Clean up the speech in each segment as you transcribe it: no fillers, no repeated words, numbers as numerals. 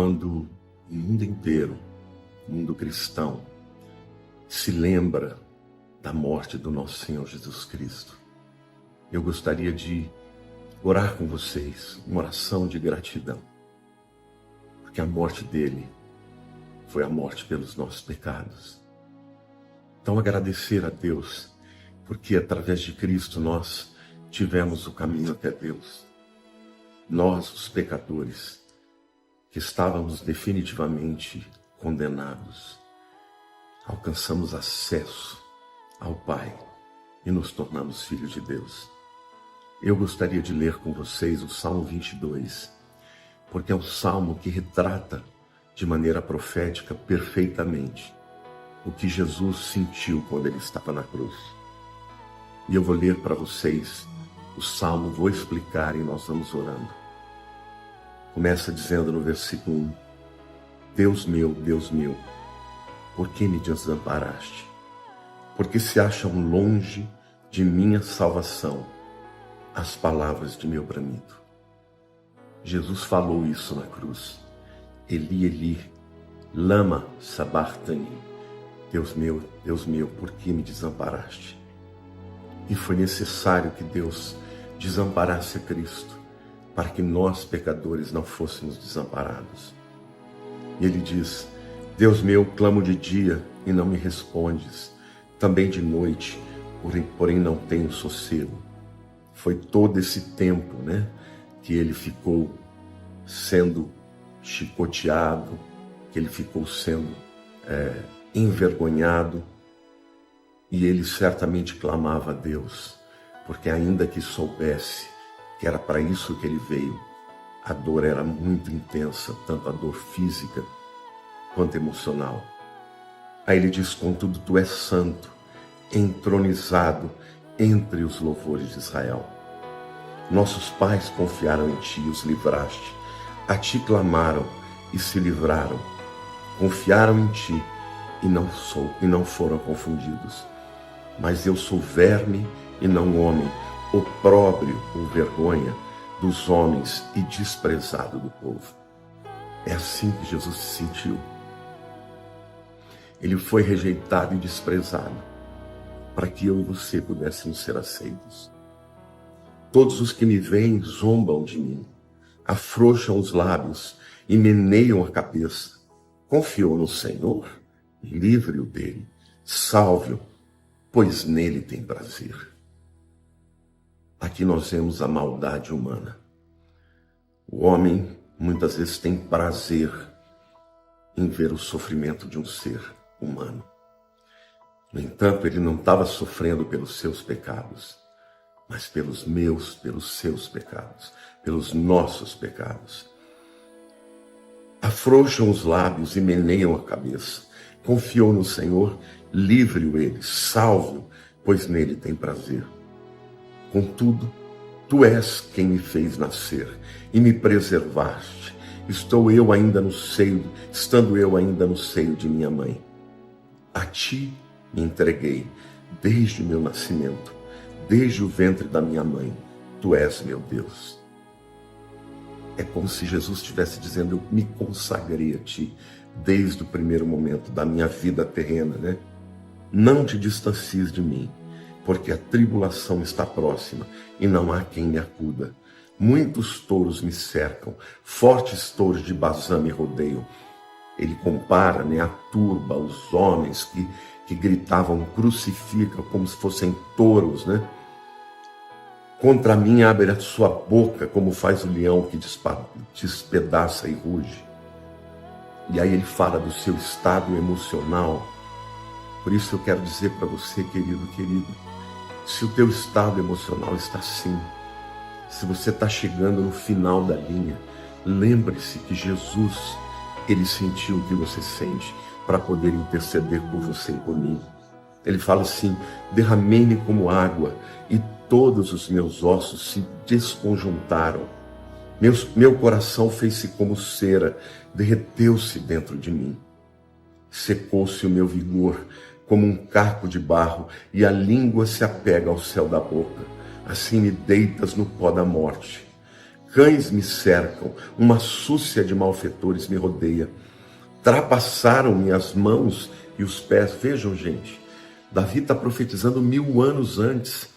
quando o mundo inteiro, o mundo cristão, se lembra da morte do nosso Senhor Jesus Cristo, eu gostaria de orar com vocês, uma oração de gratidão, porque a morte dele foi a morte pelos nossos pecados. Então agradecer a Deus, porque através de Cristo nós tivemos o caminho até Deus. Nós, os pecadores, que estávamos definitivamente condenados, alcançamos acesso ao Pai e nos tornamos filhos de Deus. Eu gostaria de ler com vocês o Salmo 22, porque é um salmo que retrata de maneira profética perfeitamente o que Jesus sentiu quando ele estava na cruz. E eu vou ler para vocês o salmo, vou explicar e nós vamos orando. Começa dizendo no versículo 1: Deus meu, por que me desamparaste? Porque se acham longe de minha salvação as palavras de meu bramido. Jesus falou isso na cruz. Eli, Eli, lama sabachthani. Deus meu, por que me desamparaste? E foi necessário que Deus desamparasse a Cristo, para que nós, pecadores, não fôssemos desamparados. E ele diz: Deus meu, clamo de dia e não me respondes, também de noite, porém não tenho sossego. Foi todo esse tempo, que ele ficou sendo chicoteado, que ele ficou sendo envergonhado, e ele certamente clamava a Deus, porque ainda que soubesse que era para isso que ele veio, a dor era muito intensa, tanto a dor física quanto emocional. Aí ele diz: contudo, tu és santo, entronizado entre os louvores de Israel. Nossos pais confiaram em ti e os livraste. A ti clamaram e se livraram. Confiaram em ti e não foram confundidos. Mas eu sou verme e não homem, opróbrio ou vergonha dos homens e desprezado do povo. É assim que Jesus se sentiu. Ele foi rejeitado e desprezado, para que eu e você pudéssemos ser aceitos. Todos os que me veem zombam de mim, afrouxam os lábios e meneiam a cabeça. Confiou no Senhor? Livre-o dele, salve-o, pois nele tem prazer. Aqui nós vemos a maldade humana. O homem muitas vezes tem prazer em ver o sofrimento de um ser humano. No entanto, ele não estava sofrendo pelos seus pecados, mas pelos seus pecados, pelos nossos pecados. Afrouxam os lábios e meneiam a cabeça. Confiou no Senhor, livre-o ele, salve-o, pois nele tem prazer. Contudo, tu és quem me fez nascer e me preservaste. Estando eu ainda no seio de minha mãe. A ti me entreguei desde o meu nascimento, desde o ventre da minha mãe. Tu és meu Deus. É como se Jesus estivesse dizendo: eu me consagrei a ti desde o primeiro momento da minha vida terrena, Não te distancies de mim, porque a tribulação está próxima e não há quem me acuda. Muitos touros me cercam, fortes touros de Bazã me rodeiam. Ele compara, a turba, os homens que gritavam crucifica, como se fossem touros, Contra mim abre a sua boca, como faz o leão que despedaça e ruge. E aí ele fala do seu estado emocional. Por isso eu quero dizer para você, querido, se o teu estado emocional está assim, se você está chegando no final da linha, lembre-se que Jesus, ele sentiu o que você sente para poder interceder por você e por mim. Ele fala assim: derramei-me como água e todos os meus ossos se desconjuntaram. Meu coração fez-se como cera, derreteu-se dentro de mim. Secou-se o meu vigor como um caco de barro e a língua se apega ao céu da boca. Assim me deitas no pó da morte. cães me cercam, uma súcia de malfeitores me rodeia. Trapassaram-me as mãos e os pés. Vejam, gente, Davi está profetizando 1000 anos antes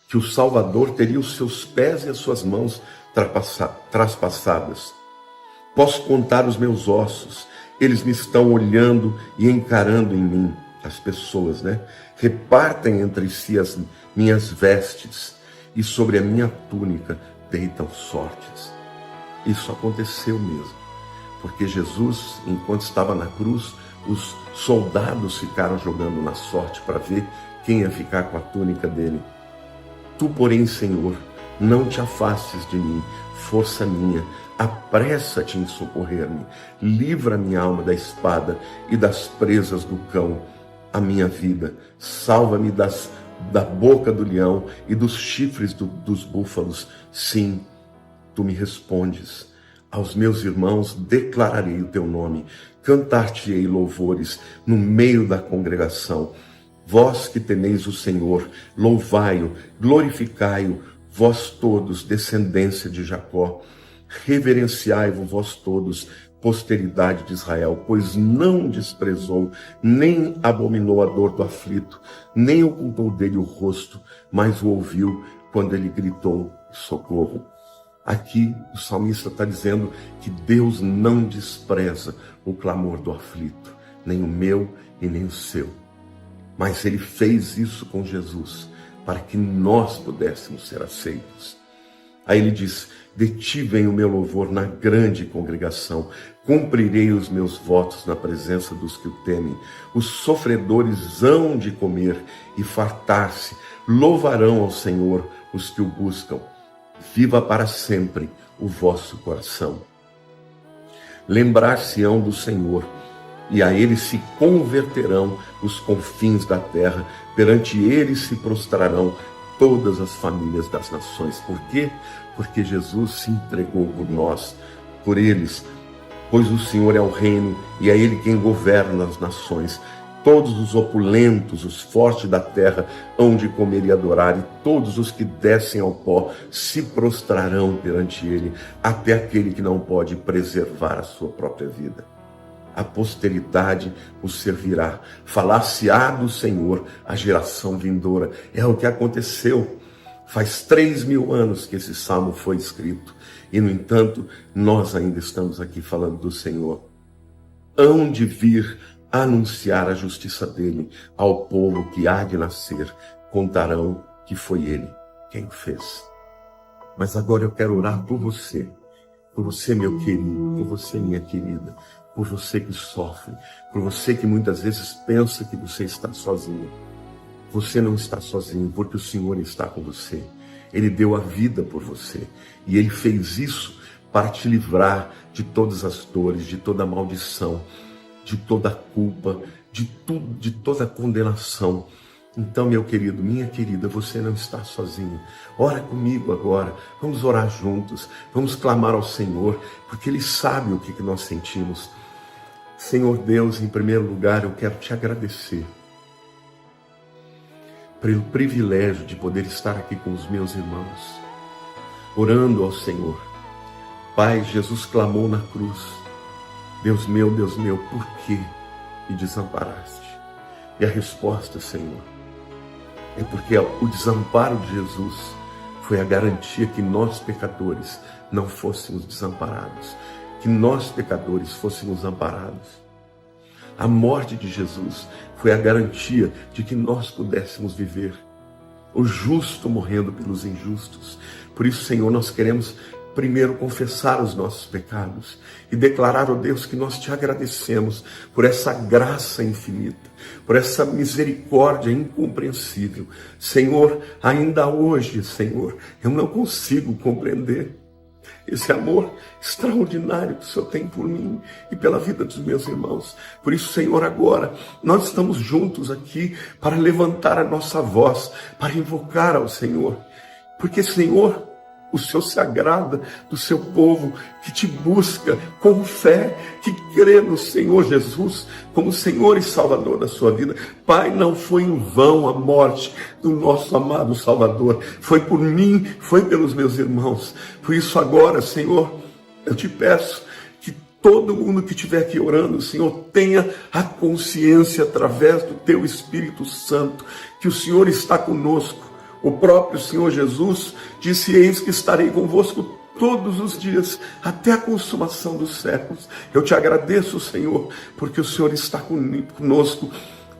que o Salvador teria os seus pés e as suas mãos traspassadas. Posso contar os meus ossos, eles me estão olhando e encarando em mim. As pessoas, né? Repartem entre si as minhas vestes e sobre a minha túnica deitam sortes. Isso aconteceu mesmo, porque Jesus, enquanto estava na cruz, os soldados ficaram jogando na sorte para ver quem ia ficar com a túnica dele. Tu, porém, Senhor, não te afastes de mim, força minha, apressa-te em socorrer-me, livra minha alma da espada e das presas do cão, a minha vida, salva-me da boca do leão e dos chifres dos búfalos. Sim, tu me respondes. Aos meus irmãos declararei o teu nome, cantar-te-ei louvores no meio da congregação. Vós que temeis o Senhor, louvai-o, glorificai-o, vós todos, descendência de Jacó. Reverenciai-vos vós todos, posteridade de Israel, pois não desprezou, nem abominou a dor do aflito, nem ocultou dele o rosto, mas o ouviu quando ele gritou socorro. Aqui o salmista está dizendo que Deus não despreza o clamor do aflito, nem o meu e nem o seu. Mas ele fez isso com Jesus, para que nós pudéssemos ser aceitos. Aí ele diz: de ti vem o meu louvor na grande congregação, cumprirei os meus votos na presença dos que o temem. Os sofredores hão de comer e fartar-se, louvarão ao Senhor os que o buscam. Viva para sempre o vosso coração. Lembrar-se-ão do Senhor, e a ele se converterão os confins da terra, perante ele se prostrarão todas as famílias das nações. Por quê? Porque Jesus se entregou por nós, por eles, pois o Senhor é o reino e é ele quem governa as nações. Todos os opulentos, os fortes da terra, hão de comer e adorar, e todos os que descem ao pó se prostrarão perante ele, até aquele que não pode preservar a sua própria vida. A posteridade o servirá, falar-se-á do Senhor a geração vindoura. É o que aconteceu. Faz 3000 anos que esse salmo foi escrito, e no entanto, nós ainda estamos aqui falando do Senhor. Hão de vir anunciar a justiça dele ao povo que há de nascer, contarão que foi ele quem o fez. Mas agora eu quero orar por você, meu querido, por você, minha querida, por você que sofre, por você que muitas vezes pensa que você está sozinho. Você não está sozinho, porque o Senhor está com você. Ele deu a vida por você, e ele fez isso para te livrar de todas as dores, de toda a maldição, de toda a culpa, de tudo, de toda a condenação. Então, meu querido, minha querida, você não está sozinho. Ora comigo agora, vamos orar juntos, vamos clamar ao Senhor, porque Ele sabe o que nós sentimos. Senhor Deus, em primeiro lugar, eu quero te agradecer pelo privilégio de poder estar aqui com os meus irmãos, orando ao Senhor. Pai, Jesus clamou na cruz: Deus meu, por que me desamparaste? E a resposta, Senhor, é porque o desamparo de Jesus foi a garantia que nós, pecadores, não fôssemos desamparados, que nós, pecadores, fôssemos amparados. A morte de Jesus foi a garantia de que nós pudéssemos viver. O justo morrendo pelos injustos. Por isso, Senhor, nós queremos primeiro confessar os nossos pecados e declarar, ó Deus, que nós te agradecemos por essa graça infinita, por essa misericórdia incompreensível. Senhor, ainda hoje, Senhor, eu não consigo compreender esse amor extraordinário que o Senhor tem por mim e pela vida dos meus irmãos. Por isso, Senhor, agora nós estamos juntos aqui para levantar a nossa voz, para invocar ao Senhor. Porque, Senhor, O Senhor se agrada do seu povo que te busca com fé, que crê no Senhor Jesus como Senhor e Salvador da sua vida. Pai, não foi em vão a morte do nosso amado Salvador. Foi por mim, foi pelos meus irmãos. Por isso agora, Senhor, eu te peço que todo mundo que estiver aqui orando, Senhor, tenha a consciência através do teu Espírito Santo que o Senhor está conosco. O próprio Senhor Jesus disse: eis que estarei convosco todos os dias, até a consumação dos séculos. Eu te agradeço, Senhor, porque o Senhor está conosco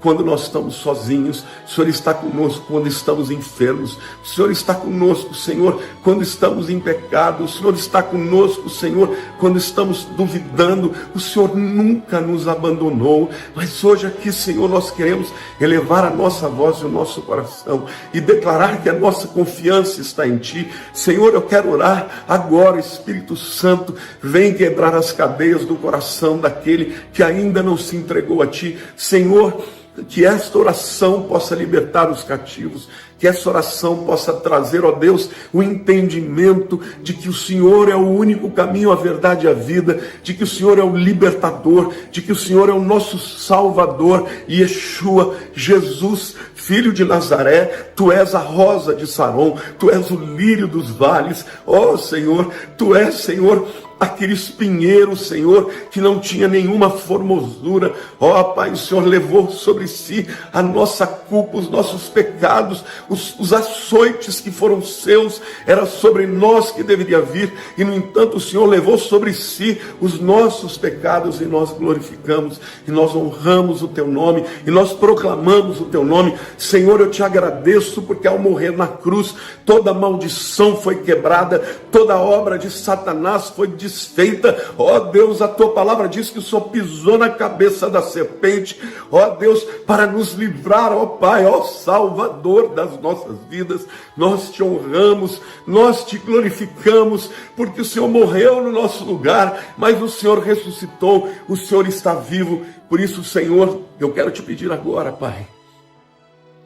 quando nós estamos sozinhos. O Senhor está conosco quando estamos enfermos. O Senhor está conosco, Senhor, quando estamos em pecado. O Senhor está conosco, Senhor, quando estamos duvidando. O Senhor nunca nos abandonou. Mas hoje aqui, Senhor, nós queremos elevar a nossa voz e o nosso coração e declarar que a nossa confiança está em Ti. Senhor, eu quero orar agora, Espírito Santo, vem quebrar as cadeias do coração daquele que ainda não se entregou a Ti. Senhor, que esta oração possa libertar os cativos, que essa oração possa trazer, ó Deus, o entendimento de que o Senhor é o único caminho, a verdade e a vida, de que o Senhor é o libertador, de que o Senhor é o nosso Salvador, Yeshua, Jesus, Filho de Nazaré. Tu és a rosa de Saron, Tu és o lírio dos vales, ó Senhor, Tu és, Senhor, aquele espinheiro, Senhor, que não tinha nenhuma formosura. Ó Pai, o Senhor levou sobre si a nossa culpa, os nossos pecados, os açoites que foram seus, era sobre nós que deveria vir, e no entanto o Senhor levou sobre si os nossos pecados, e nós glorificamos, e nós honramos o Teu nome, e nós proclamamos o Teu nome. Senhor, eu Te agradeço, porque ao morrer na cruz, toda maldição foi quebrada, toda obra de Satanás foi desfeita. Ó Deus, a Tua palavra diz que o Senhor pisou na cabeça da serpente, ó Deus, para nos livrar, ó Pai, ó Salvador das nossas vidas. Nós Te honramos, nós Te glorificamos, porque o Senhor morreu no nosso lugar, mas o Senhor ressuscitou, o Senhor está vivo. Por isso, Senhor, eu quero Te pedir agora, Pai,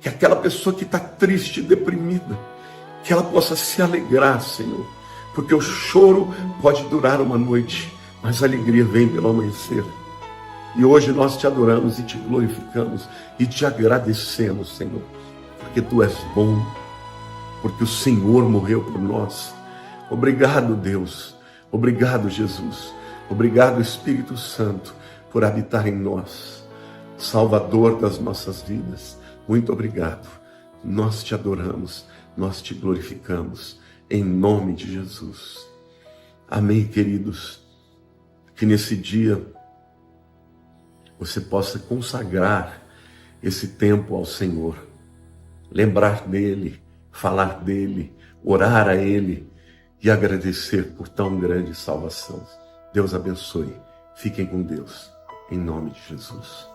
que aquela pessoa que está triste, deprimida, que ela possa se alegrar, Senhor, porque o choro pode durar uma noite, mas a alegria vem pelo amanhecer. E hoje nós Te adoramos e Te glorificamos e Te agradecemos, Senhor, porque Tu és bom, porque o Senhor morreu por nós. Obrigado, Deus. Obrigado, Jesus. Obrigado, Espírito Santo, por habitar em nós, Salvador das nossas vidas. Muito obrigado. Nós Te adoramos, nós Te glorificamos, em nome de Jesus. Amém, queridos. Que nesse dia você possa consagrar esse tempo ao Senhor, lembrar dEle, falar dEle, orar a Ele e agradecer por tão grande salvação. Deus abençoe. Fiquem com Deus, em nome de Jesus.